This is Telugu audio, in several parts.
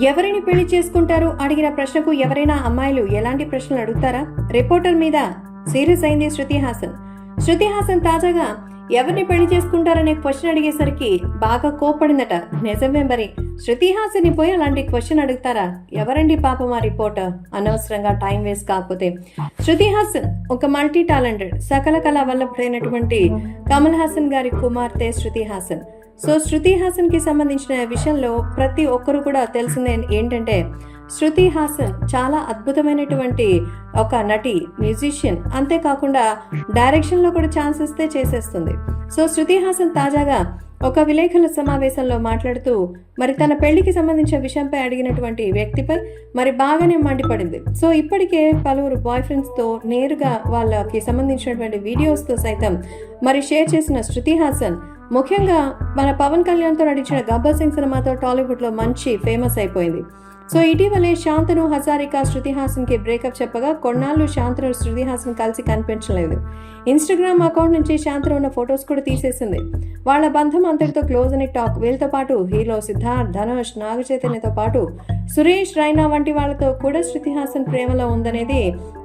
ఎవరిని పెళ్లి చేసుకుంటారు అడిగిన ప్రశ్నకు ఎవరైనా అమ్మాయిలు ఎలాంటి ప్రశ్నలు అడుగుతారా? రిపోర్టర్ మీద సీరియస్ అయింది శృతి హాసన్. శృతి హాసన్ తాజాగా ఎవరిని పెళ్లి చేసుకుంటారనే క్వశ్చన్ అడిగేసరికి బాగా కోప్పడిందట. నిజమే మరి, శృతి హాసన్ ని పోయి అలాంటి క్వశ్చన్ అడుగుతారా? ఎవరండి పాపం ఆ రిపోర్టర్? అనవసరంగా టైం వేస్ట్ కాకపోతే. శృతి హాసన్ ఒక మల్టీ టాలెంటెడ్ సకల కళా వల్లభుడైనటువంటి కమల్ హాసన్ గారి కుమార్తె శృతి హాసన్. సో శృతి హాసన్ కి సంబంధించిన విషయంలో ప్రతి ఒక్కరు కూడా తెలిసిందే ఏంటంటే, శృతి హాసన్ చాలా అద్భుతమైనటువంటి ఒక నటి, మ్యూజిషియన్, అంతేకాకుండా డైరెక్షన్లో కూడా ఛాన్స్ ఇస్తే చేసేస్తుంది. సో శృతి హాసన్ తాజాగా ఒక విలేకరుల సమావేశంలో మాట్లాడుతూ మరి తన పెళ్లికి సంబంధించిన విషయంపై అడిగినటువంటి వ్యక్తిపై మరి బాగానే మండిపడింది. సో ఇప్పటికే పలువురు బాయ్ ఫ్రెండ్స్తో నేరుగా వాళ్ళకి సంబంధించినటువంటి వీడియోస్తో సైతం మరి షేర్ చేసిన శృతి హాసన్ ముఖ్యంగా మన పవన్ కళ్యాణ్తో నటించిన గబ్బర్ సింగ్ సినిమాతో టాలీవుడ్లో మంచి ఫేమస్ అయిపోయింది. సో ఇటీవలే శాంతను హజారికా శృతి హాసన్ కి బ్రేకప్ చెప్పగా కొన్నాళ్ళు శాంతను శృతి హాసన్ కలిసి కనిపించలేదు. ఇన్స్టాగ్రామ్ అకౌంట్ నుంచి శాంతను ఉన్న ఫొటోస్ కూడా తీసేసింది. వాళ్ళ బంధం అంతటితో క్లోజ్ అని టాక్. వీళ్ళతో పాటు హీరో సిద్ధార్థ్, ధనుష్, నాగ చైతన్యతో పాటు సురేష్ రైనా వంటి వాళ్ళతో కూడా శృతి హాసన్ ప్రేమలో ఉందనేది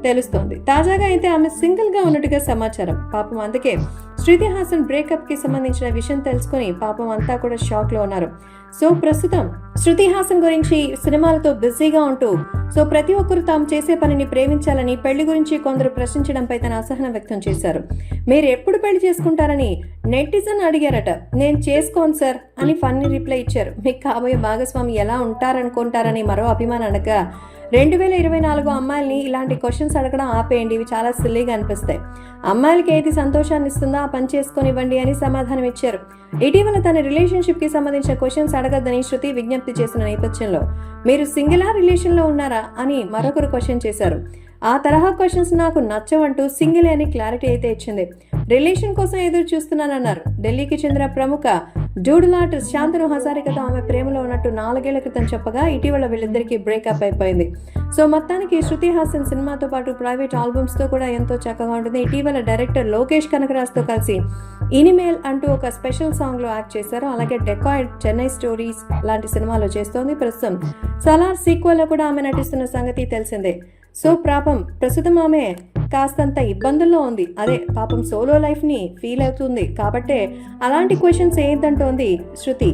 తెలుస్తోంది. తాజాగా అయితే ఆమె సింగిల్ గా ఉన్నట్టుగా సమాచారం. పాపం అందుకే శృతి హాసన్ బ్రేకప్ కి సంబంధించిన విషయం తెలుసుకుని పాపం అంతా కూడా షాక్ లో ఉన్నారు. సో ప్రస్తుతం శృతి హాసన్ గురించి సినిమాలతో బిజీగా ఉంటూ ప్రతి ఒక్కరు తాము చేసే పనిని ప్రేమించాలని పెళ్లి గురించి కొందరు ప్రశ్నించడంపై తన అసహనం వ్యక్తం చేశారు. మీరు ఎప్పుడు పెళ్లి చేసుకుంటారని నెటిజన్ అడిగారట. నేను చేసుకోను సార్ అని ఫన్నీ రిప్లై ఇచ్చారు. మీకు కాబోయే భాగస్వామి ఎలా ఉంటారనుకుంటారని మరో అభిమాని అనగా, 2024 అమ్మాయిల్ని ఇలాంటి క్వశ్చన్స్ అడగడం ఆపేయండి, ఇవి చాలా సిల్లీగా అనిపిస్తాయి. అమ్మాయిలకి ఏది సంతోషాన్ని ఇస్తుందో ఆ పని చేసుకొనివ్వండి అని సమాధానం ఇచ్చారు. ఇటీవల తన రిలేషన్షిప్ కి సంబంధించిన క్వశ్చన్స్ అడగద్దని శృతి విజ్ఞప్తి చేసిన నేపథ్యంలో మీరు సింగిలా రిలేషన్ లో ఉన్నారా అని మరొకరు క్వశ్చన్ చేశారు. ఆ తరహా క్వశ్చన్స్ నాకు నచ్చవంటూ సింగిల్ అని క్లారిటీ అయితే ఇచ్చింది. రిలేషన్ కోసం ఎదురు చూస్తున్నానన్నారు. ఢిల్లీకి చెందిన ప్రముఖ డూడల్ ఆర్టిస్ట్ శాంతను హజారికతో ఆమె ప్రేమలో ఉన్నట్టు 4 ఏళ్ల క్రితం చెప్పగా ఇటీవల వీళ్ళిద్దరికీ బ్రేకప్ అయిపోయింది. సో మొత్తానికి శృతి హాసన్ సినిమాతో పాటు ప్రైవేట్ ఆల్బమ్స్ తో కూడా ఎంతో చక్కగా ఉంటుంది. ఇటీవల డైరెక్టర్ లోకేష్ కనకరాజ్ తో కలిసి ఇనిమేల్ అంటూ ఒక స్పెషల్ సాంగ్ లో యాక్ట్ చేశారు. అలాగే డెకాయిడ్, చెన్నై స్టోరీస్ లాంటి సినిమాలో చేస్తోంది. ప్రస్తుతం సలార్ సీక్వెల్ లో కూడా ఆమె నటిస్తున్న సంగతి తెలిసిందే. సో ప్రస్తుతం ఆమె కాస్తంత ఇబ్బందుల్లో ఉంది. అదే పాపం సోలో లైఫ్ ని ఫీల్ అవుతుంది కాబట్టే అలాంటి క్వశ్చన్స్ ఏదంటోంది శృతి.